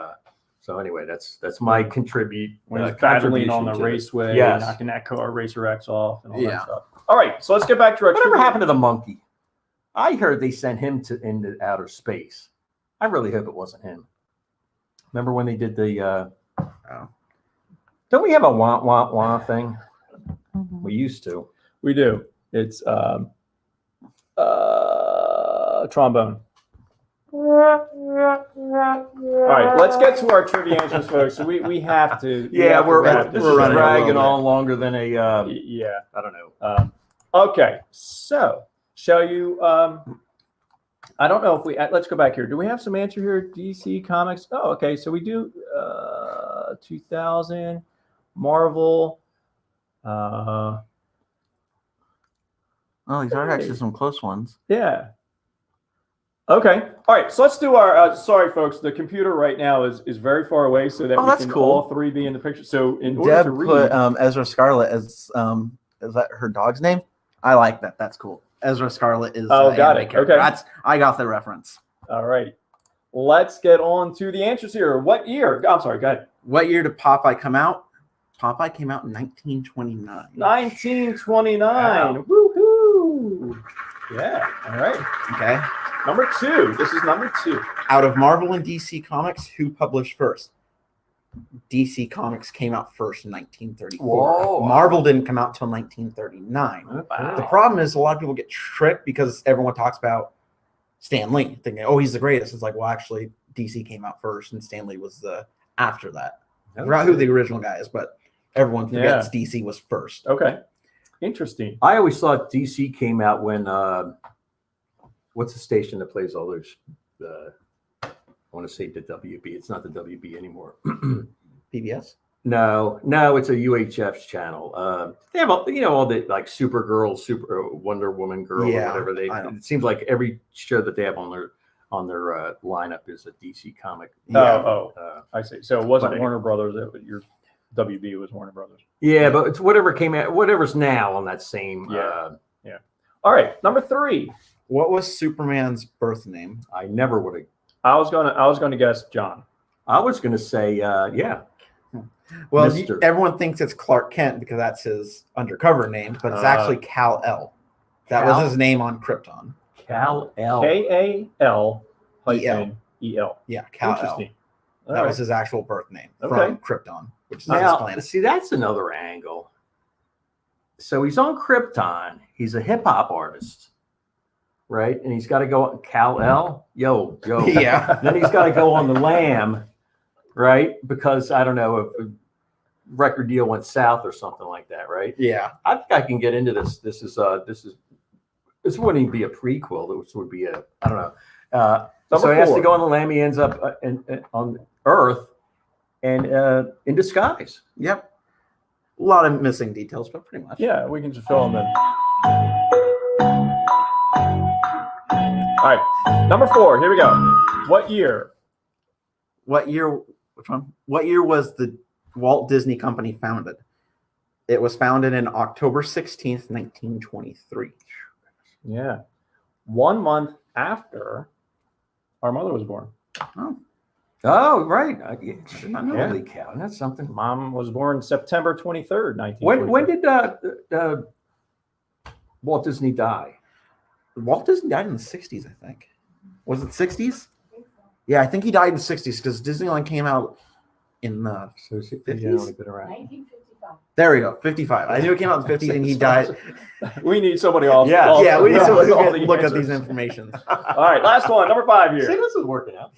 so anyway, that's my contribute When he's battling on the contribution to raceway, Yes. knocking that car Racer X off, and all Yeah. that stuff. All right, so let's get back to our Whatever trivia. happened to the monkey? I heard they sent him into outer space. I really hope it wasn't him. Remember when they did the? Don't we have a wah wah wah thing? We used to. We do. It's trombone. All right, let's get to our trivia answers, folks. So we have to. Yeah, we're wrap this we're up. running a dragging little on longer than a. Yeah. I don't know. Okay, so shall you? I don't know if we. Let's go back here. Do we have some answer here? DC Comics. Oh, okay. So we do. 2000, Marvel. Oh, these are actually some close ones. Yeah. Okay. All right. So let's do our. Sorry, folks. The computer right now is very far away, so that we that's can cool. all three be in the picture. So in order Deb to read, put Ezra Scarlet as is that her dog's name? I like that. That's cool. Ezra Scarlet is. Oh, got anime it. character. Okay. I got the reference. all right. Let's get on to the answers here. What year? I'm sorry. Go ahead. What year did Popeye come out? Popeye came out in 1929. 1929. Wow. Woohoo! Yeah. All right. Okay. Number 2. This is number 2. Out of Marvel and DC Comics, who published first? DC Comics came out first in 1934. Whoa. Marvel didn't come out till 1939. The problem is a lot of people get tricked because everyone talks about Stan Lee, thinking, "Oh, he's the greatest." It's like, well, actually, DC came out first, and Stan Lee was the after that. I forgot who the original guy is, but everyone forgets DC was first. Okay. Interesting. I always thought DC came out when what's the station that plays all those? I want to say the WB. It's not the WB anymore. PBS. No, it's a UHF's channel. They have all the like Supergirl, Super Wonder Woman Girl, Yeah, or whatever. I know. It seems like every show that they have on their lineup is a DC comic. Oh, I see. So it wasn't but- Warner Brothers. Your WB was Warner Brothers. Yeah, but it's whatever came out, whatever's now on that same. Yeah. All right, number 3. What was Superman's birth name? I never would have. I was gonna guess John. I was going to say, yeah. Well, Mr. everyone thinks it's Clark Kent because that's his undercover name, but it's actually Kal-El. That was his name on Krypton. Kal-El. Kal E-L. E-L. Yeah, Kal-El. Interesting. That was his actual birth name Okay. from Krypton, which is his Now, planet. see, that's another angle. So he's on Krypton. He's a hip hop artist, right? And he's got to go Kal-El. Yo. Yeah. Then he's got to go on the Lamb, right? Because I don't know if a record deal went south or something like that, right? Yeah. I think I can get into this. This wouldn't even be a prequel. This would be a, I don't know. So he has to go on the Lamb. He ends up on Earth and in disguise. Yep. A lot of missing details, but pretty much. Yeah, we can just fill them in. All right, number 4. Here we go. What year? Which one? What year was the Walt Disney Company founded? It was founded in October 16th, 1923. Yeah, 1 month after our mother was born. Oh, right. Holy that. cow. That's something. Mom was born September 23rd, 1923. When did Walt Disney die? Walt Disney died in the 60s, I think. Was it 60s? Yeah, I think he died in the 60s because Disneyland came out in the So he's 50s? only been around. 1955. There we go, 55. I knew it came out in the 50s and he died. We need somebody else. Yeah. Yeah, we need someone who all can the look at answers. these information. All right, last one, number 5 See, here. this is working out.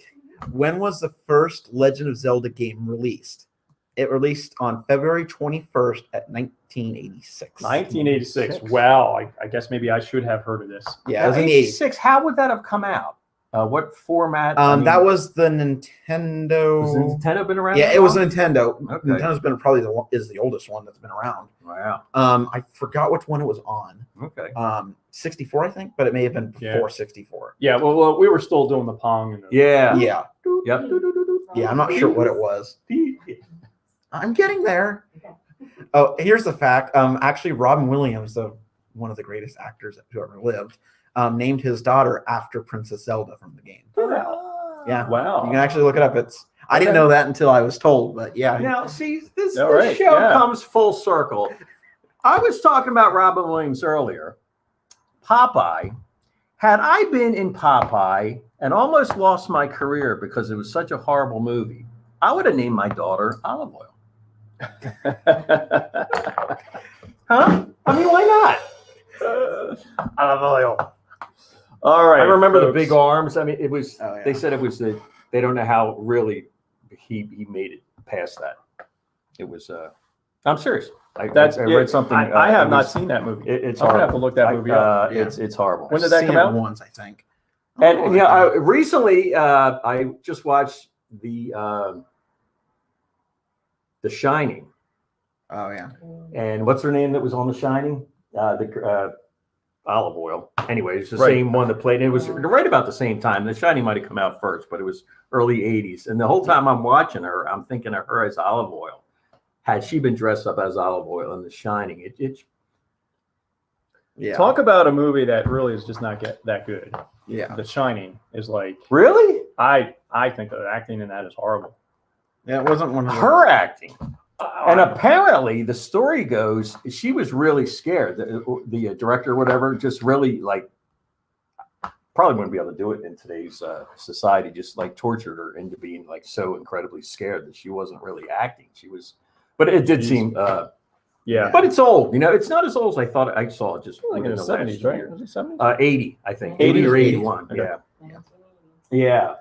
When was the first Legend of Zelda game released? It released on February 21st at 1986. 1986. Wow, I guess maybe I should have heard of this. Yeah, it was in the 80s. 86. How would that have come out? What format? That was the Nintendo. Has Nintendo been around? Yeah, that it was long? Nintendo. Okay. Nintendo's been probably is the oldest one that's been around. Wow. I forgot which one it was on. Okay. 64, I think, but it may have been before 64. Yeah, well, we were still doing the Pong. And the, Yeah. Yeah, Yep. yeah. I'm not sure what it was. I'm getting there. Oh, here's the fact. Actually, Robin Williams, one of the greatest actors who ever lived, named his daughter after Princess Zelda from the game. Yeah. Wow. You can actually look it up. I didn't know that until I was told, but yeah. Now, see, this All right, show yeah. comes full circle. I was talking about Robin Williams earlier. Popeye. Had I been in Popeye and almost lost my career because it was such a horrible movie, I would have named my daughter Olive Oil. Huh? I mean, why not? Olive oil. All right. I remember the folks. big arms. I mean, it was. Oh, yeah. They said it was the. They don't know how really he made it past that. It was. I'm serious. I read something. I have it not was- seen that movie. It's I'm gonna horrible. have to look that movie up. Yeah. It's horrible. When did that Seen come it out? once, I think. And Oh, yeah, okay. recently I just watched The Shining. Oh yeah. And what's her name that was on The Shining? Olive Oil. Anyway, it's the Right. same one that played. It was right about the same time. The Shining might have come out first, but it was early 80s. And the whole time I'm watching her, I'm thinking of her as Olive Oil. Had she been dressed up as Olive Oil in The Shining, it's Yeah. Talk about a movie that really is just not that good. Yeah. The Shining is like really I think the acting in that is horrible. Yeah. It wasn't one of her acting. And I- apparently, the story goes she was really scared. The director, or whatever, just really like probably wouldn't be able to do it in today's society. Just like tortured her into being like so incredibly scared that she wasn't really acting. She was, but it did seem. yeah. But it's old. You know, it's not as old as I thought. I saw it just Like in the within last 70s, right? year. Was it 70s? 80, I think. 80 or 81. Okay. Yeah. 1980. Yeah.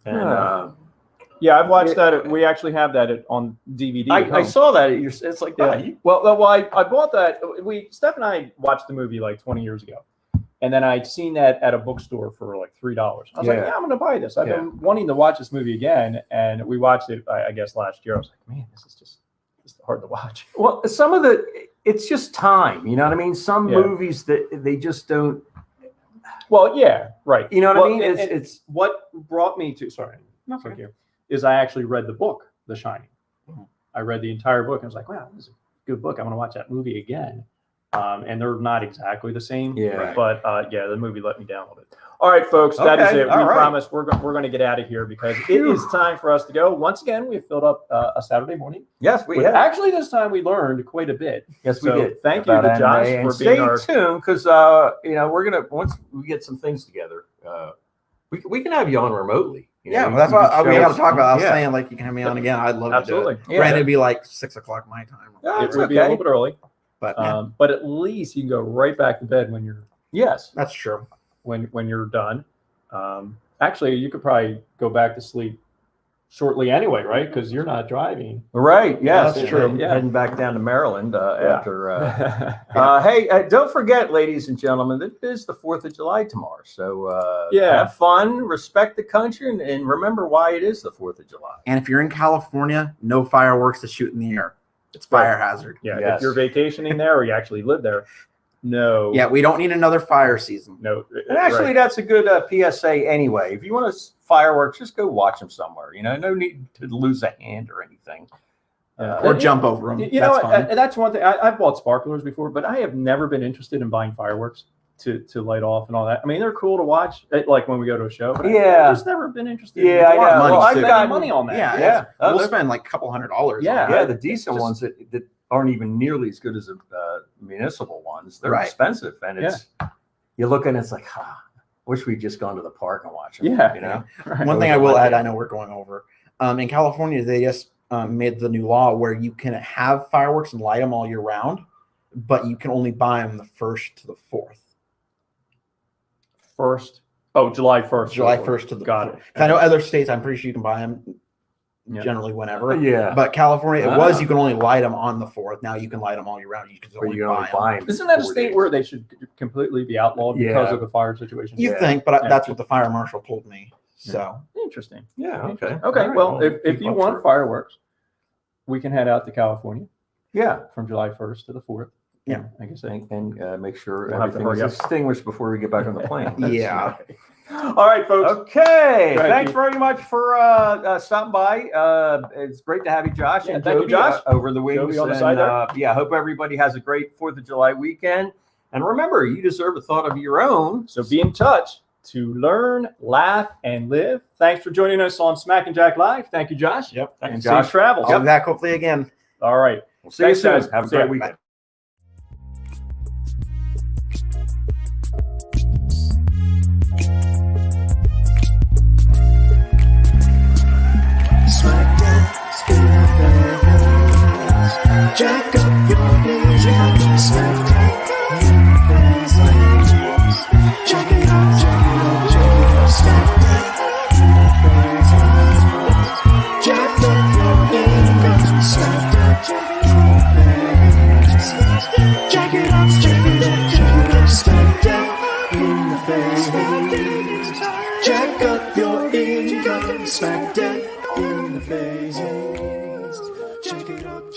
And Huh. Yeah, I've watched that. We actually have that on DVD. at I home. saw that. It's like, Yeah. wow, you- Well, I bought that. Steph and I watched the movie like 20 years ago, and then I'd seen that at a bookstore for like $3. I was like, Yeah. yeah, I'm going to buy this. I've been wanting to watch this movie again, and we watched it. I guess last year. I was like, man, this is just hard to watch. Well, it's just time. You know what I mean? Some movies that they just don't. Well, yeah, right. You know what I mean? and It's what brought me to. Sorry, thank you. Is I actually read the book, The Shining. I read the entire book and I was like, wow, this is a good book. I'm going to watch that movie again. and they're not exactly the same. Yeah. But yeah, the movie let me down a little bit. All right, folks, that is Okay, it. We all right. promise we're going to get out of here because it is time for us to go. Once again, we've filled up a Saturday morning. Yes, we But have. actually, this time we learned quite a bit. Yes, we So did. thank you about to Josh anime. for And being stay our. tuned because we're gonna once we get some things together, we can have you on remotely. You know, Yeah, you that's can what we show got us- to talk about. I was yeah. saying, like, you can have me on again. I'd love Absolutely. to do it. Yeah. Granted, it'd be like 6 o'clock my time. Yeah, It it's would be a okay. little bit early, But yeah, but at least you can go right back to bed when you're Yes. that's true. when you're done. Actually, you could probably go back to sleep shortly anyway, right? Because you're not driving. Right. Yes. That's true. Yeah. Heading back down to Maryland after. Yeah. Hey, don't forget, ladies and gentlemen, that it is the 4th of July tomorrow. So Yeah. have fun, respect the country, and remember why it is the 4th of July. And if you're in California, no fireworks to shoot in the air. It's fire hazard. Yeah, Yes. if you're vacationing there or you actually live there, no. Yeah, we don't need another fire season. No. And actually, right. that's a good PSA anyway. If you want to fireworks, just go watch them somewhere. You know, no need to lose a hand or anything. Or jump over them. You know, that's one thing. I've bought sparklers before, but I have never been interested in buying fireworks to light off and all that. I mean, they're cool to watch, like when we go to a show. But Yeah. I've just never been interested. Yeah, I in know. Money Well, I've too. got money on that. Yeah, Yeah. we'll they're- spend like a couple $100. Yeah. Yeah, the decent just- ones that aren't even nearly as good as the municipal ones. They're Right. expensive, and it's you look and it's like, wish we'd just gone to the park and watched them. Yeah. You know. Right. One thing I will add, I know we're going over. In California, they just made the new law where you can have fireworks and light them all year round, but you can only buy them the 1st to the 4th. July 1st. July 1st to the Got 4th. it. I know other states, I'm pretty sure you can buy them Yeah. generally whenever. Yeah. But California, it was you can only light them on the 4th. Now you can light them all year round. You can Or only you buy only 'em. buy them. Isn't that a 4 state days. where they should completely be outlawed because Yeah. of the fire situation? You Yeah. think, but Yeah. that's what the fire marshal told me. So Interesting. Yeah. Okay. Okay. All right. Well, if keep you up want for it. fireworks, we can head out to California Yeah. from July 1st to the 4th. Yeah. I guess. And make sure We'll have to everything is hurry up. extinguished before we get back on the plane. yeah. All right, folks. Okay. Go ahead, Thanks Keith. very much for stopping by. It's great to have you, Josh. Yeah, and thank you, Joby, Josh. over the weeks. Joby on the And, side there. yeah, I hope everybody has a great 4th of July weekend. And remember, you deserve a thought of your own. So be in touch to learn, laugh, and live. Thanks for joining us on Smack and Jack Live. Thank you, Josh. Yep. And Josh. safe travels. I'll be back hopefully again. All right. We'll see Thanks, you soon. guys. Have a See great ya. weekend.